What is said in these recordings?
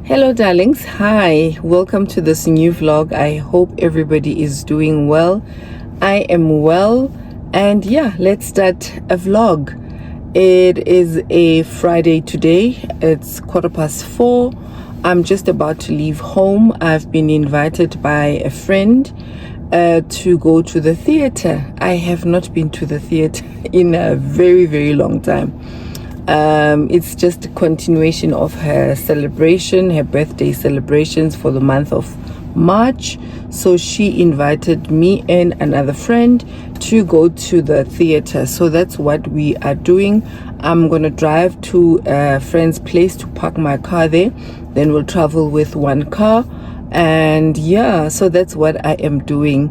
Hello darlings, hi, welcome to this new vlog. I hope everybody is doing well. I am well, and yeah, let's start a vlog. It is a Friday today. It's 4:15. I'm just about to leave home. I've been invited by a friend to go to the theater. I have not been to the theater in a very long time. It's just a continuation of her celebration, her birthday celebrations for the month of March. So she invited me and another friend to go to the theater. So that's what we are doing. I'm gonna drive to a friend's place to park my car there. Then we'll travel with one car. And yeah, so that's what I am doing.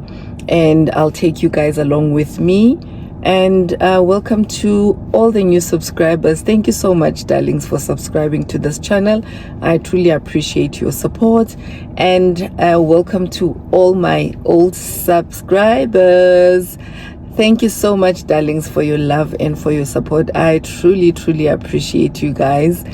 And I'll take you guys along with me. And welcome to all the new subscribers. Thank you so much, darlings, for subscribing to this channel. I truly appreciate your support. And welcome to all my old subscribers. Thank you so much, darlings, for your love and for your support. I truly appreciate you guys.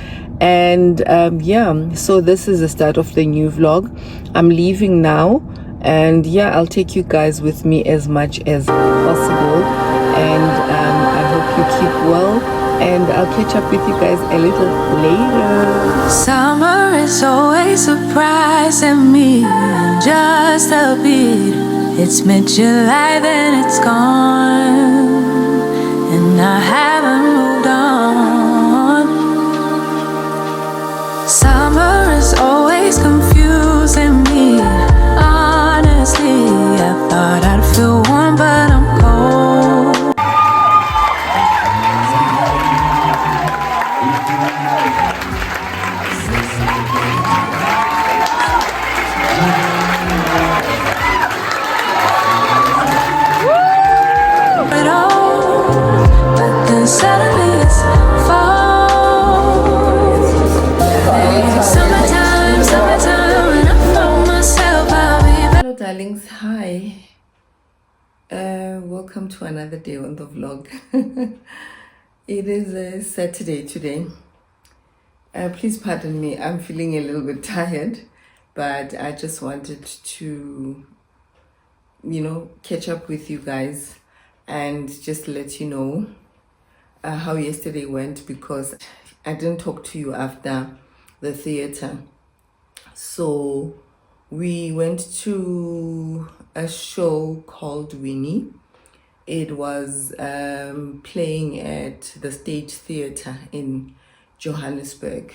And yeah, so this is the start of the new vlog. I'm leaving now, and yeah, I'll take you guys with me as much as possible. And I hope you keep well, and I'll catch up with you guys a little later. Summer is always surprising me, just a bit. It's mid-July, then it's gone, and I haven't moved on. Summer is always confusing me. Honestly, I thought I'd feel warm, but I'm cold. Darlings, hi, welcome to another day on the vlog. It is a Saturday today. Please pardon me, I'm feeling a little bit tired, but I just wanted to catch up with you guys and just let you know how yesterday went, because I didn't talk to you after the theater. So we went to a show called Winnie. It was playing at the State Theatre in Johannesburg.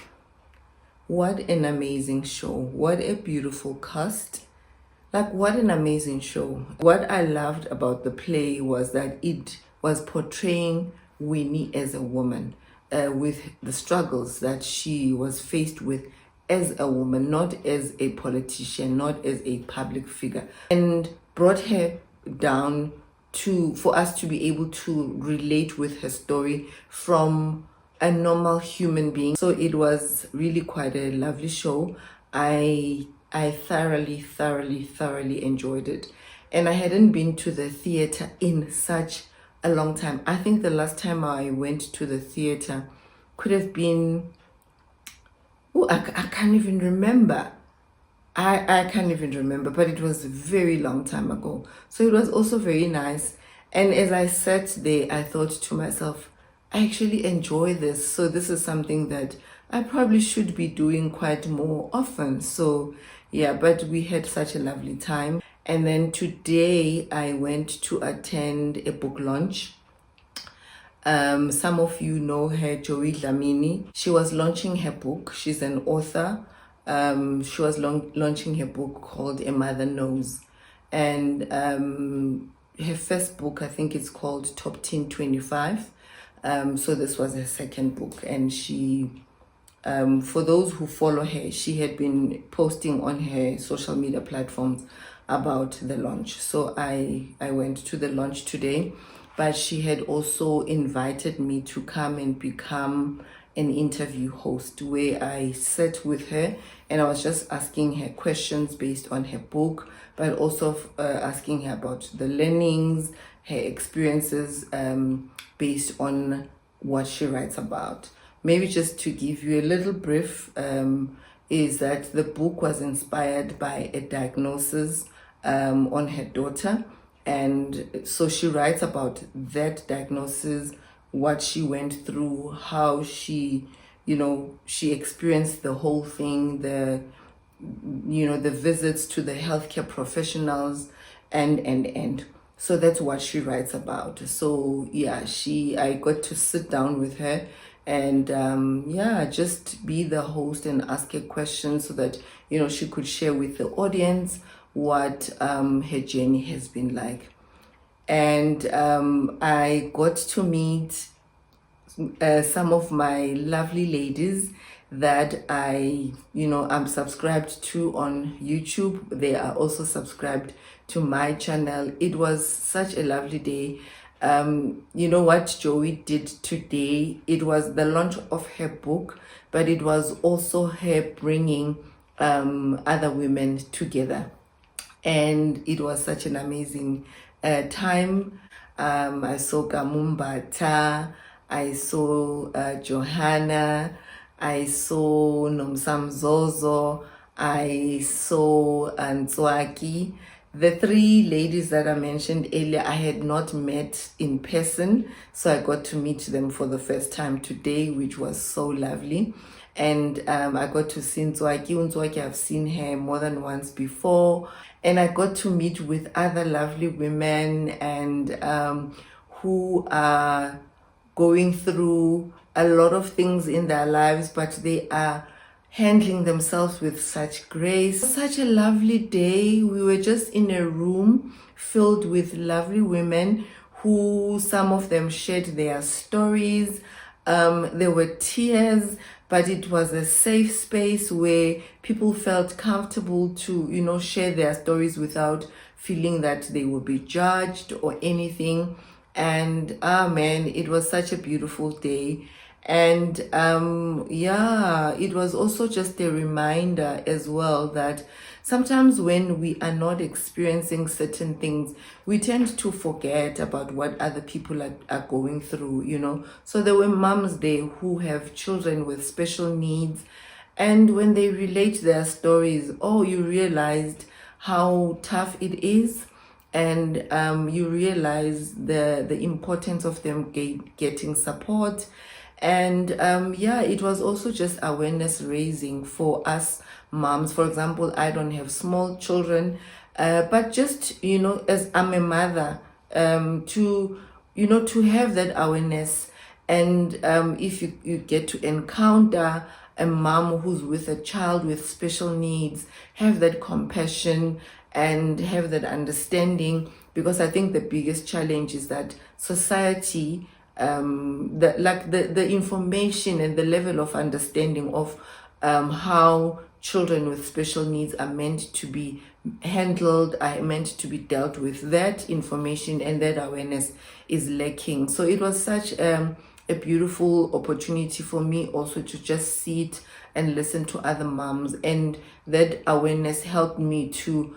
What an amazing show. What a beautiful cast. Like, what an amazing show. What I loved about the play was that it was portraying Winnie as a woman, with the struggles that she was faced with as a woman, not as a politician, not as a public figure, and brought her down for us to be able to relate with her story from a normal human being. So it was really quite a lovely show. I thoroughly enjoyed it, and I hadn't been to the theater in such a long time. I think the last time I went to the theater could have been, I can't even remember. I can't even remember, but it was a very long time ago. So it was also very nice. And as I sat there, I thought to myself, I actually enjoy this. So this is something that I probably should be doing quite more often. So yeah, but we had such a lovely time. And then today I went to attend a book launch. Some of you know her, Joey Dlamini. She was launching her book. She's an author. She was launching her book called A Mother Knows. And her first book, I think it's called Top 10 25. So this was her second book. And she, for those who follow her, she had been posting on her social media platforms about the launch. So I went to the launch today. But she had also invited me to come and become an interview host, where I sat with her and I was just asking her questions based on her book, but also asking her about the learnings, her experiences based on what she writes about. Maybe just to give you a little brief, is that the book was inspired by a diagnosis on her daughter. And so she writes about that diagnosis, what she went through, how she, she experienced the whole thing, the visits to the healthcare professionals, and so that's what she writes about. So yeah, I got to sit down with her and just be the host and ask her questions so that she could share with the audience what her journey has been like. And I got to meet some of my lovely ladies that I'm subscribed to on YouTube. They are also subscribed to my channel. It was such a lovely day. You know what Joey did today? It was the launch of her book, but it was also her bringing other women together. And it was such an amazing time. I saw Kamumbata, I saw Johanna, I saw Nomsamzozo, I saw Antswaki. The three ladies that I mentioned earlier, I had not met in person, so I got to meet them for the first time today, which was so lovely. And I got to see Ntswaki. I've seen her more than once before. And I got to meet with other lovely women and who are going through a lot of things in their lives, but they are handling themselves with such grace. Such a lovely day. We were just in a room filled with lovely women who, some of them shared their stories. There were tears, but it was a safe space where people felt comfortable to, share their stories without feeling that they would be judged or anything. And man, it was such a beautiful day. And it was also just a reminder as well that sometimes when we are not experiencing certain things, we tend to forget about what other people are going through. So there were moms there who have children with special needs, and when they relate their stories, you realized how tough it is. And you realize the importance of them getting support. And it was also just awareness raising for us moms. For example, I don't have small children, but just, as I'm a mother, to have that awareness. And if you get to encounter a mom who's with a child with special needs, have that compassion and have that understanding, because I think the biggest challenge is that society, the information and the level of understanding of how children with special needs are meant to be handled, are meant to be dealt with, that information and that awareness is lacking. So it was such a beautiful opportunity for me also to just sit and listen to other moms, and that awareness helped me to,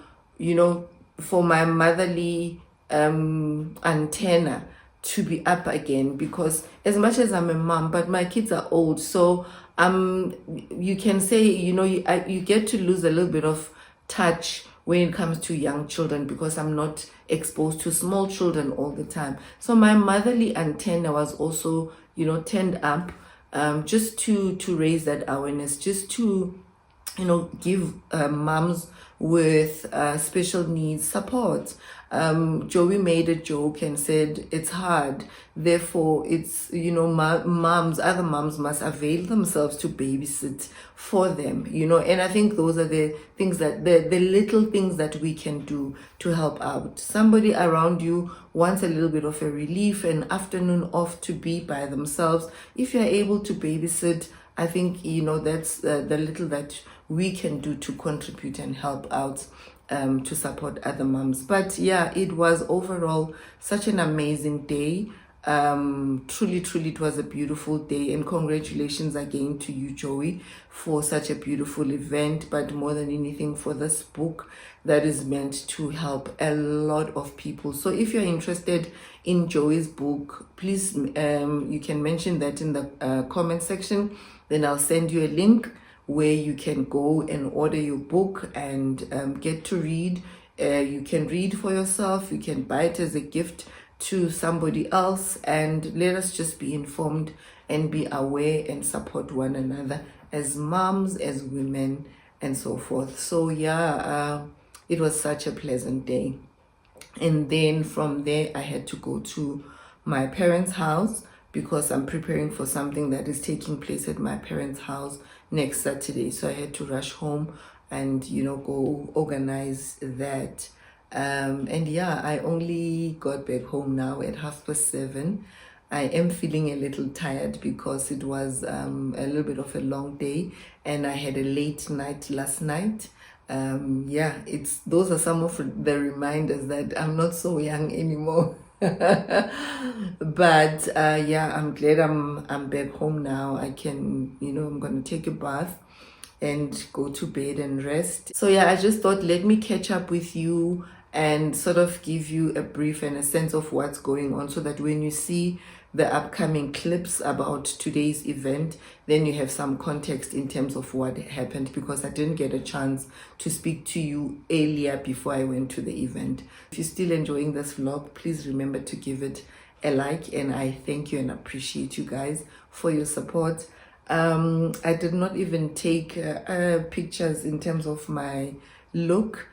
for my motherly antenna to be up again. Because as much as I'm a mom, but my kids are old, so you can say, you get to lose a little bit of touch when it comes to young children, because I'm not exposed to small children all the time. So my motherly antenna was also, turned up, just to raise that awareness, just to, give moms with special needs support. Joey made a joke and said it's hard, therefore it's, other moms must avail themselves to babysit for them, and I think those are the things that the little things that we can do to help out. Somebody around you wants a little bit of a relief, an afternoon off to be by themselves. If you're able to babysit, I think, that's the little that we can do to contribute and help out, to support other moms. But yeah, it was overall such an amazing day. Truly, it was a beautiful day, and congratulations again to you, Joey, for such a beautiful event, but more than anything for this book that is meant to help a lot of people. So if you're interested in Joey's book, please, you can mention that in the comment section, then I'll send you a link where you can go and order your book and get to read. You can read for yourself, you can buy it as a gift to somebody else, and let us just be informed and be aware and support one another as moms, as women, and so forth. So yeah, it was such a pleasant day. And then from there I had to go to my parents' house because I'm preparing for something that is taking place at my parents' house next Saturday. So I had to rush home and go organize that. And yeah, I only got back home now at 7:30. I am feeling a little tired because it was a little bit of a long day and I had a late night last night. Yeah, those are some of the reminders that I'm not so young anymore. But yeah, I'm glad I'm back home now. I can, I'm gonna take a bath and go to bed and rest. So yeah, I just thought, let me catch up with you and sort of give you a brief and a sense of what's going on, so that when you see the upcoming clips about today's event, then you have some context in terms of what happened, because I didn't get a chance to speak to you earlier before I went to the event. If you're still enjoying this vlog, please remember to give it a like, and I thank you and appreciate you guys for your support. I did not even take pictures in terms of my look,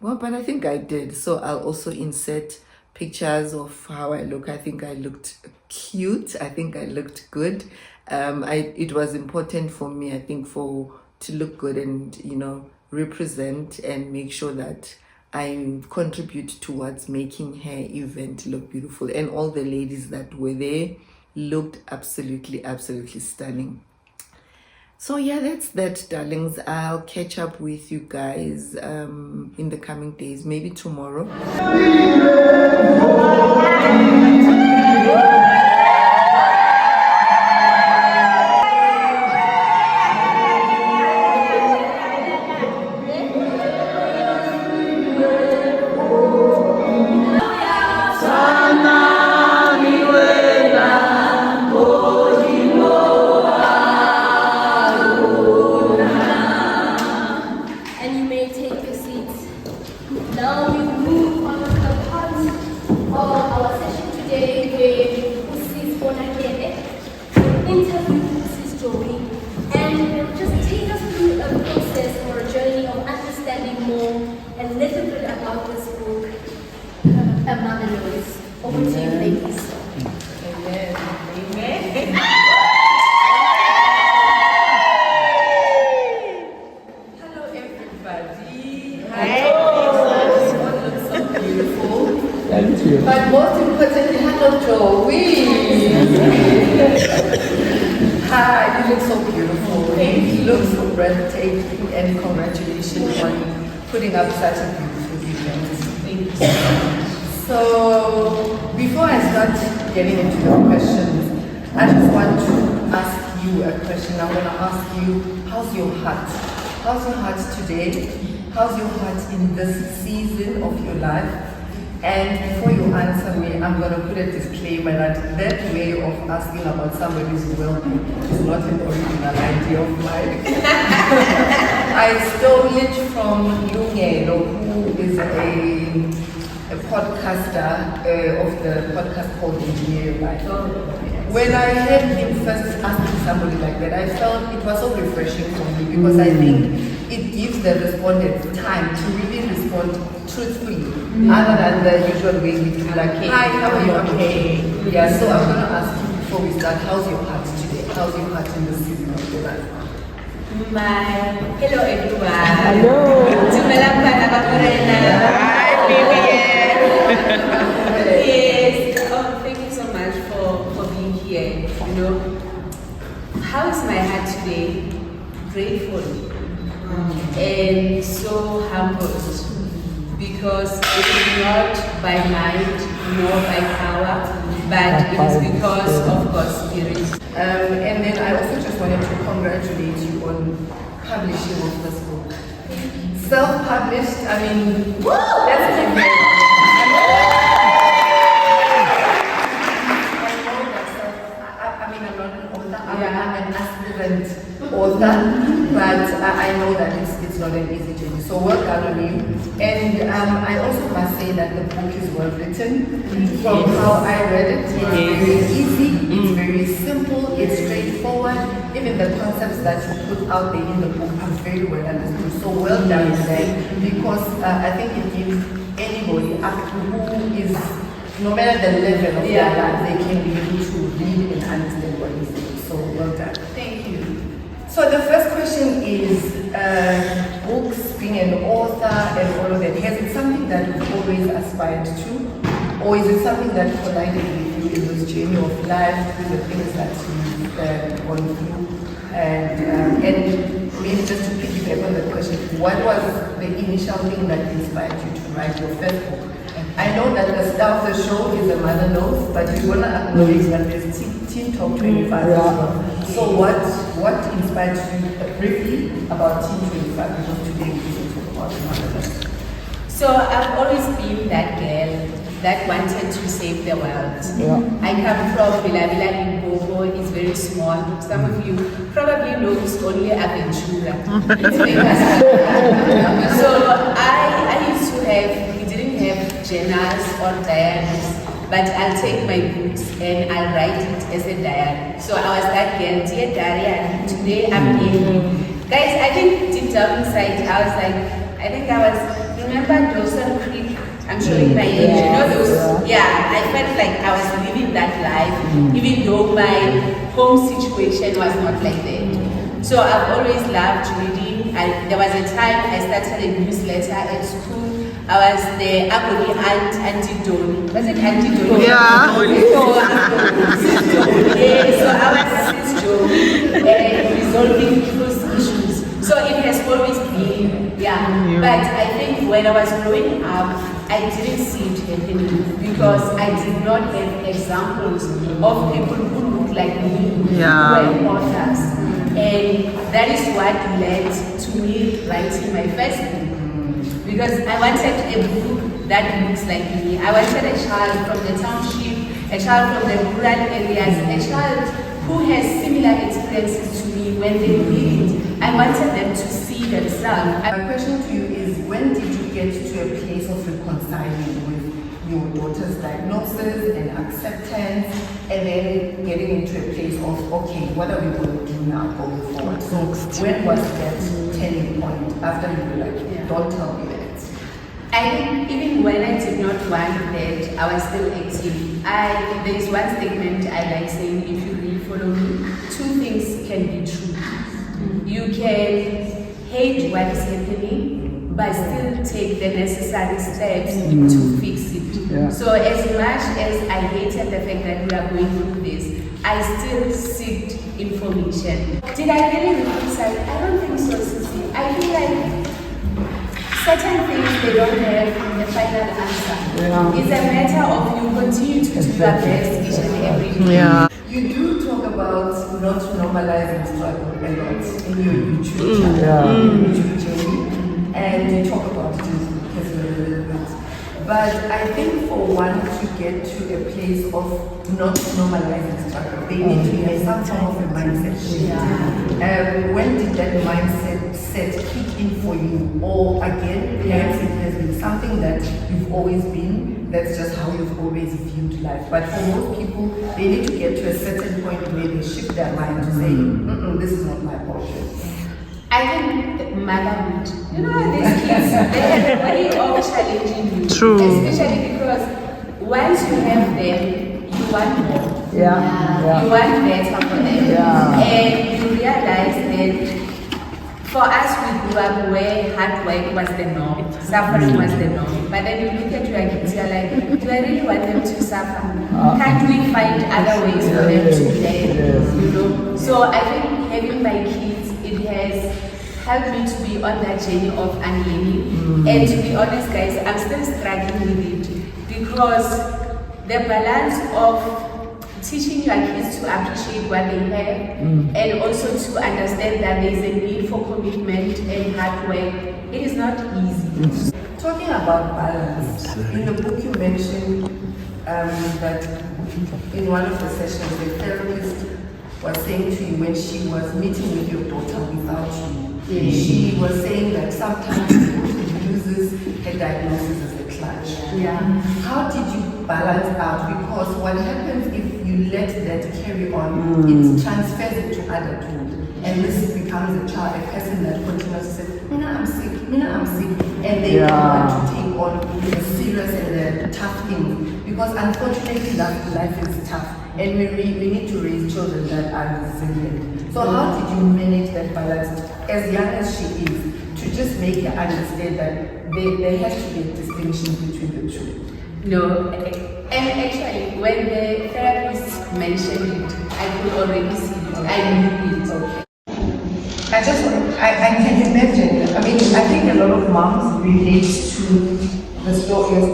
well, but I think I did, so I'll also insert pictures of how I look. I think I looked cute. I think I looked good. It was important for me, I think, to look good and represent and make sure that I contribute towards making her event look beautiful. And all the ladies that were there looked absolutely stunning. So yeah, that's that, darlings. I'll catch up with you guys in the coming days, maybe tomorrow. But most importantly, hello Joey. Hi, you look so beautiful. You look so breathtaking, and congratulations on putting up such a beautiful event. Thank you. So before I start getting into the questions, I just want to ask you a question. I want to ask you, how's your heart? How's your heart today? How's your heart in this season of your life? And before you answer me, I'm going to put a disclaimer that way of asking about somebody's well-being is not an original idea of mine. I stole it from Lungelo, who is a podcaster of the podcast called Engineering Life. When I heard him first asking somebody like that, I felt it was so refreshing for me, because I think it gives the respondent time to really respond truthfully, other than the usual way we do, like, hi, how are you? Okay. Yeah, so I'm going to ask you before we start, how's your heart today? How's your heart in this season of your life? Hello everyone. Hello. Hi, Vivian. Yes. Oh, thank you so much for being here. How is my heart today? Grateful and so humbled, because it is not by might nor by power, but it is because of God's Spirit. And then I also just wanted to congratulate you on publishing of this book. Self-published, I mean, let's give it. I'm not an author, I'm an aspirant author, but I know that it's not an easy journey. So well done on you. And I also must say that the book is well written. From how I read it, it's very easy, it's very simple, it's straightforward. Even the concepts that you put out there in the book are very well understood. So well done today, because I think it gives anybody who is, no matter the level of their life, they can be able to read and understand what you say. So well done. Thank you. So the first question is books, being an author and all of that. Has it something that you've always aspired to? Or is it something that collided with you in this journey of life, with the things that you've gone through? And maybe just to piggyback on the question, what was the initial thing that inspired you to write your first book? I know that the star of the show is the Mother Knows, but we want to acknowledge that there's Teen Talk 25 as well. So what inspired you briefly about Teen 25? Because today we will talk about Mother Knows. So I've always been that girl that wanted to save the world. I come from Villa Limpopo. It's very small. Some of you probably know it's only Aventura. It's famous. So I used to have, we didn't have journals or diaries, but I'll take my books and I'll write it as a diary. So I was that girl, dear diary, and today I'm in. Guys, I think deep down inside, I was like, I think I was, remember Dawson Creek? I'm showing my age. You know those? Yeah, I felt like I was living that life, even though my home situation was not like that. So I've always loved reading. There was a time I started a newsletter at school. I was the Agony Auntie Doni. Was it Auntie Doni? Yeah. So I was Sis Joey, resolving people's issues. So it has always been, But I think when I was growing up, I didn't see it happening because I did not have examples of people who look like me who were authors. And that is what led to me writing my first book. Because I wanted a book that looks like me. I wanted a child from the township, a child from the rural areas, a child who has similar experiences to me when they read it. I wanted them to see themselves. My question to you is, when did you get to a place of reconciling with your daughter's diagnosis and acceptance, and then getting into a place of, okay, what are we going to do now going forward? So when was that turning point after you were like, don't tell me that? I think even when I did not want that, I was still active. There is one statement I like saying, if you really follow me, two things can be true. You can hate what is happening, but still take the necessary steps to fix it. So as much as I hated the fact that we are going through this, I still seeked information. Did I really reconcile? I don't think so, Sissy. I feel like certain things they don't have the final answer. It's a matter of you continue to do your best each and every day. You do talk about not normalizing struggle a lot in your YouTube channel, in your YouTube journey, and you talk about it a little bit. But I think for one to get to a place of not normalizing struggle, they need to have some form of a mindset shift. When did that mindset kick in for you? Or again, perhaps it has been something that you've always been, that's just how you've always viewed life. But for most people, they need to get to a certain point where they shift their mind to say, this is not my portion. I think motherhood, you know, these kids, they have a way of challenging you. True. Especially because once you have them, you want more. Yeah. You want better for them. Yeah. And you realize that for us, we grew up where hard work was the norm, suffering was the norm. But then you look at your kids, you're like, do I really want them to suffer? Can't we find other ways for them to learn? You know? So I think having my kids, it has helped me to be on that journey of unlearning. And to be honest, guys, I'm still struggling with it because the balance of teaching your kids to appreciate what they have and also to understand that there is a need for commitment and hard work, it is not easy. Talking about balance, in the book you mentioned that in one of the sessions the therapist was saying to you when she was meeting with your daughter without you. She was saying that sometimes she uses her diagnosis as a clutch. How did you balance out? Because what happens if you let that carry on, it transfers into adulthood. And this becomes a child, a person that continues to say, Mina, I'm sick, Mina, I'm sick. And they don't want to take on the serious and the tough things. Because unfortunately, life is tough. And we need to raise children that are resilient. So how did you manage that balance, as young as she is, to just make her understand that there has to be a distinction between the two? No, and actually, when the therapist mentioned it, I could already see it. I knew it. Okay. I can imagine. I mean, I think a lot of moms relate to the stories of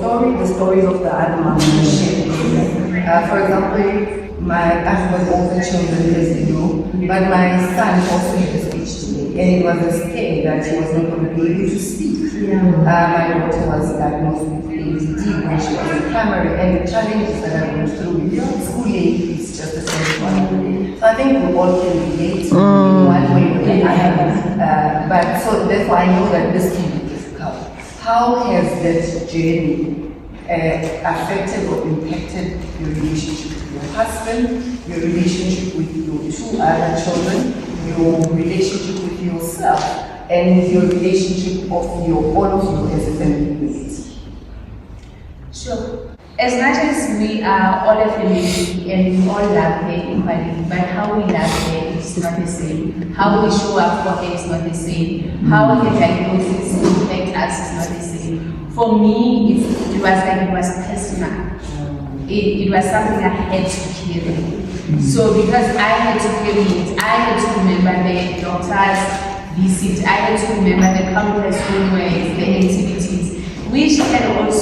the other moms in the share. For example, I have got older children, as you know, but my son also had a speech delay, and it was a scare that he was not going to be able to speak. My daughter was diagnosed with ADD when she was in primary, and the challenges that I went through with schooling is just the same one. So I think we all can relate in one way or another. But so therefore I know that this can be difficult. How has that journey affected or impacted your relationship with your husband, your relationship with your two other children, your relationship with yourself, and your relationship of all of you as a family unit? Sure. As much as we are all a family and we all love her equally, but how we love her is not the same. How we show up for her is not the same. How her diagnosis impacts us is not the same. For me, it was personal. It was something I had to carry. So because I had to carry it, I had to remember the doctor's visit, I had to remember the countless homeworks, the activities, which can also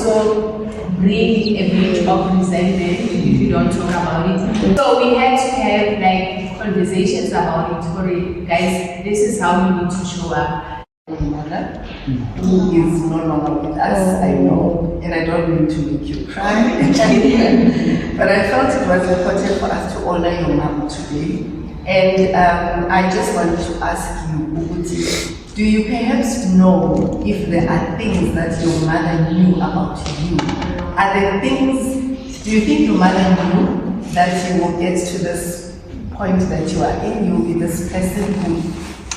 bring a bit of resentment if you don't talk about it. So we had to have like conversations about it. For it, guys, this is how you need to show up. My mother, who is no longer with us, I know, and I don't mean to make you cry, but I felt it was important for us to honor your mom today. And I just wanted to ask you, Uguti, do you perhaps know if there are things that your mother knew about you? Are there things, do you think your mother knew that you will get to this point that you are in? You will be this person who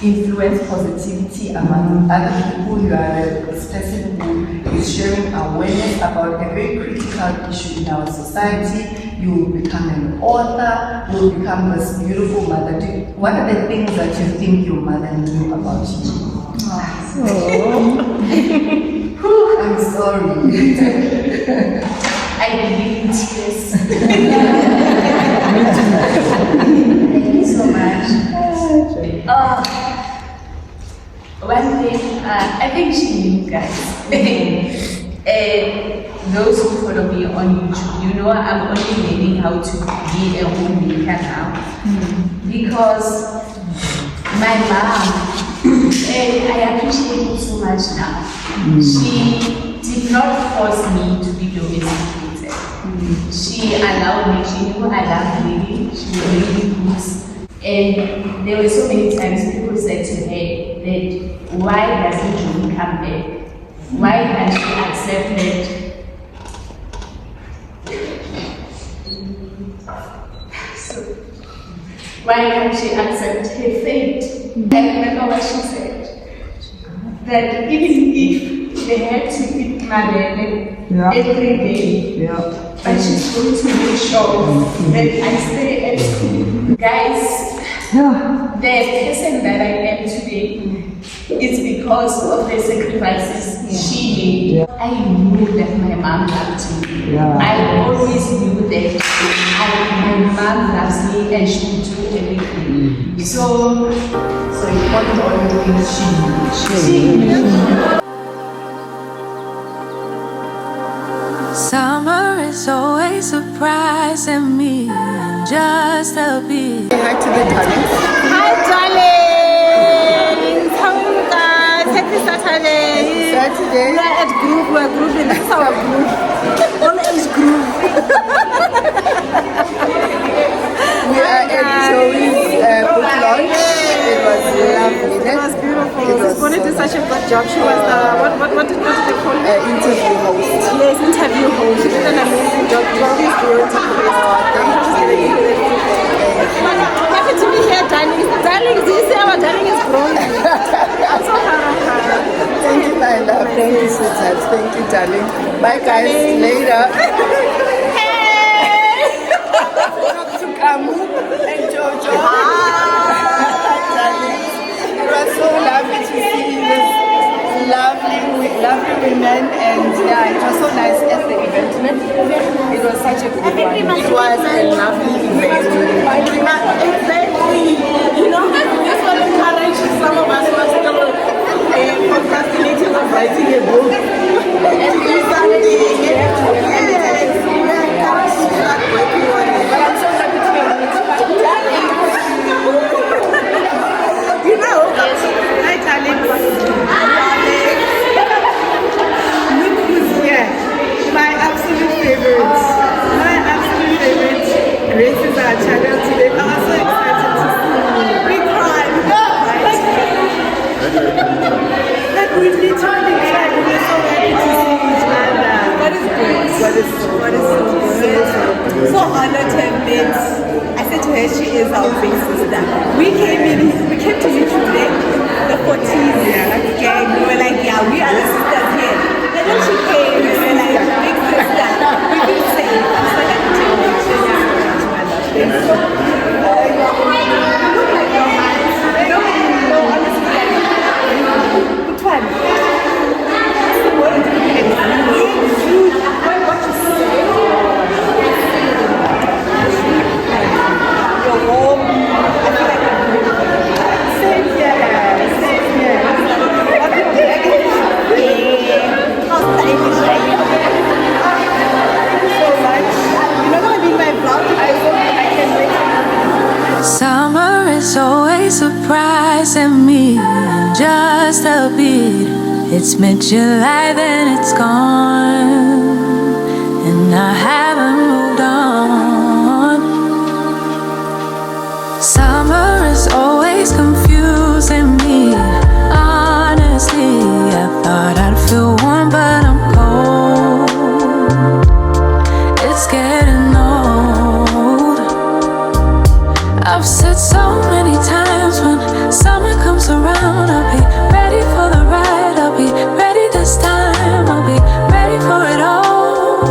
influence positivity among other people. You are this person who is sharing awareness about a very critical issue in our society. You will become an author, you will become this beautiful mother. What are the things that you think your mother knew about you? I'm sorry. I believe in tears. Thank you so much. One thing, I think she knew, guys. Those who follow me on YouTube, you know I'm only learning how to be a homemaker now. Because my mom, I appreciate it so much now. She did not force me to be domesticated. She allowed me, she knew I loved reading, she would read books. And there were so many times people said to her that why doesn't Joey come back? Why can't she accept that? Why can't she accept her fate? I remember what she said. That even if they had to eat madeleine every day, but she's going to make sure that I stay at school. Guys, the person that I am today is because of the sacrifices she made. I knew that my mom loved me. I always knew that my mom loves me and she will do everything. So you wanted all the things she knew. Summer is always surprising me, and just a bit. Say hi to the darlings. Hi, darlings. How are you guys? Happy Saturday. Saturday. We are at group. We are grouping. This is our group. All age group. We are at Joey's book launch. It was lovely. It was beautiful. It was Bonnie did such a good job. She was the, what did they call it? Interview host. Yes, interview host. She did an amazing job. She's beautiful. Happy to be here, darling. Darling, this year our darling is growing. I'm so proud of her. Thank you, my love. Thank you, sweetheart. Thank you, darling. Bye, guys. Later. To Kamu and Jojo. Darling. It was so lovely to see this lovely women, and yeah, it was so nice at the event. It was such a good one. It was a lovely event. Exactly. You know, that's what encourages some of us who are still procrastinating on writing a book. And do something. Yes, we are encouraged to start working on it. But I'm so happy to be able to you know, hi, darling. Look who's here. My absolute favorites. My absolute favorites. Grace is our channel today. I'm so excited to see you. We cried. Like we've literally tried. We're so happy to see each other. What is good? What is so good? So honored to have met. I said to her, she is our big sister. We came to meet today, the 40s gang. We were like, yeah, we are the sisters here. And then she came, we were like, big sister. We feel safe. I'm so happy to meet you. Thank you. Look like your hands. No, honestly, which one? What is it? What you say? You're warm. I feel like I'm beautiful. Same here. How stylish are you? Thank you so much. You're not going to be my vlog. I can wait. Summer is always surprising me. Just a beat. It's mid-July, then it's gone, and I haven't moved on. Summer is always confusing me. Honestly, I thought I'd feel warm, but I'm cold. It's getting old. I've said so many times, when summer comes around, I'll be ready for the ride. I'll be ready this time. I'll be ready for it all.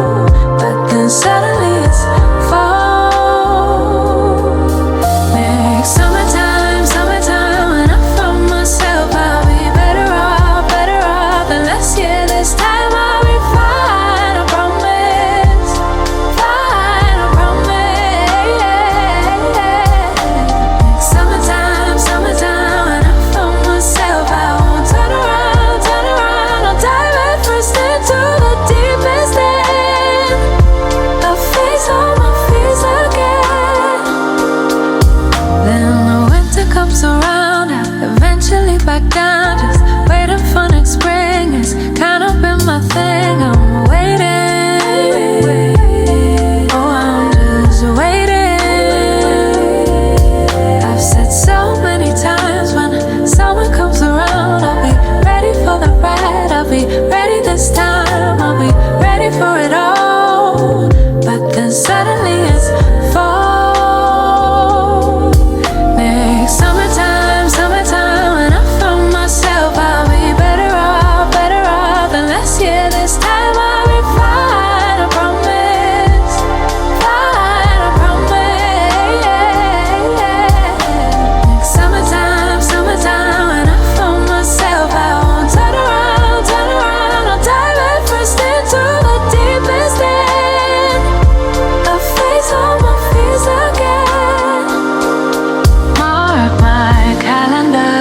But then suddenly it's fall. Next summertime, when I found myself, I'll be better off than last year. This time I'll be fine, I promise. Fine, I promise. Summertime, when I found myself, I won't turn around. I'll dive headfirst into the deepest end. I'll face all my fears again. Then the winter comes around, I eventually back down. Just waiting for next spring, it's kind of been my thing. I'm waiting. Oh, I'm just waiting. I've said so many times, when summer comes around, I'll be ready for the ride. I'll be ready this time. I'll be ready for it all. But then suddenly it's fall. Next summertime, when I found myself, I'll be better off than last year. This time I'll be fine, I promise. Fine, I promise. Next summertime, when I found myself, I won't turn around. I'll dive headfirst into the deepest end. I'll face all my fears again. Mark my calendar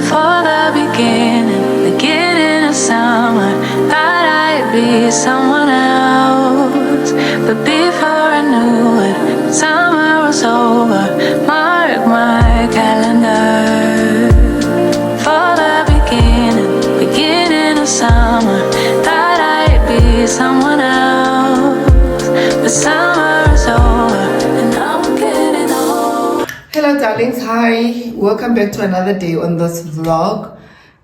for the beginning of summer. Thought I'd be someone else, but before I knew it, summer was over. Mark my calendar for the beginning of summer. Thought I'd be someone else, but summer is over, and I'm getting old. Hi, welcome back to another day on this vlog.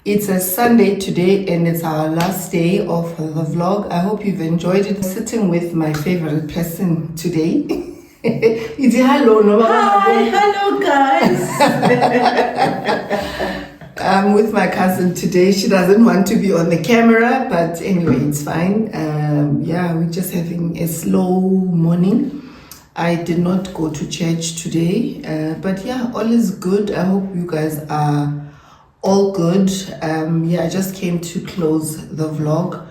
It's a Sunday today and it's our last day of the vlog. I hope you've enjoyed it. Sitting with my favorite person today. It's hello, no. Hi, hello guys. I'm with my cousin today. She doesn't want to be on the camera, but anyway, it's fine. Yeah, we're just having a slow morning. I did not go to church today, but yeah, all is good. I hope you guys are all good. Yeah, I just came to close the vlog.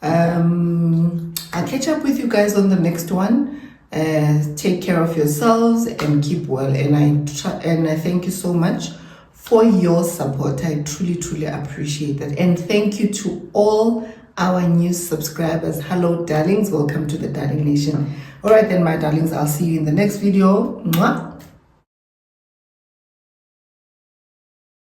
I'll catch up with you guys on the next one. Take care of yourselves and keep well. And I thank you so much for your support. I truly appreciate that. And thank you to all our new subscribers. Hello, darlings. Welcome to the Darling Nation. All right then, my darlings. I'll see you in the next video. Mwah.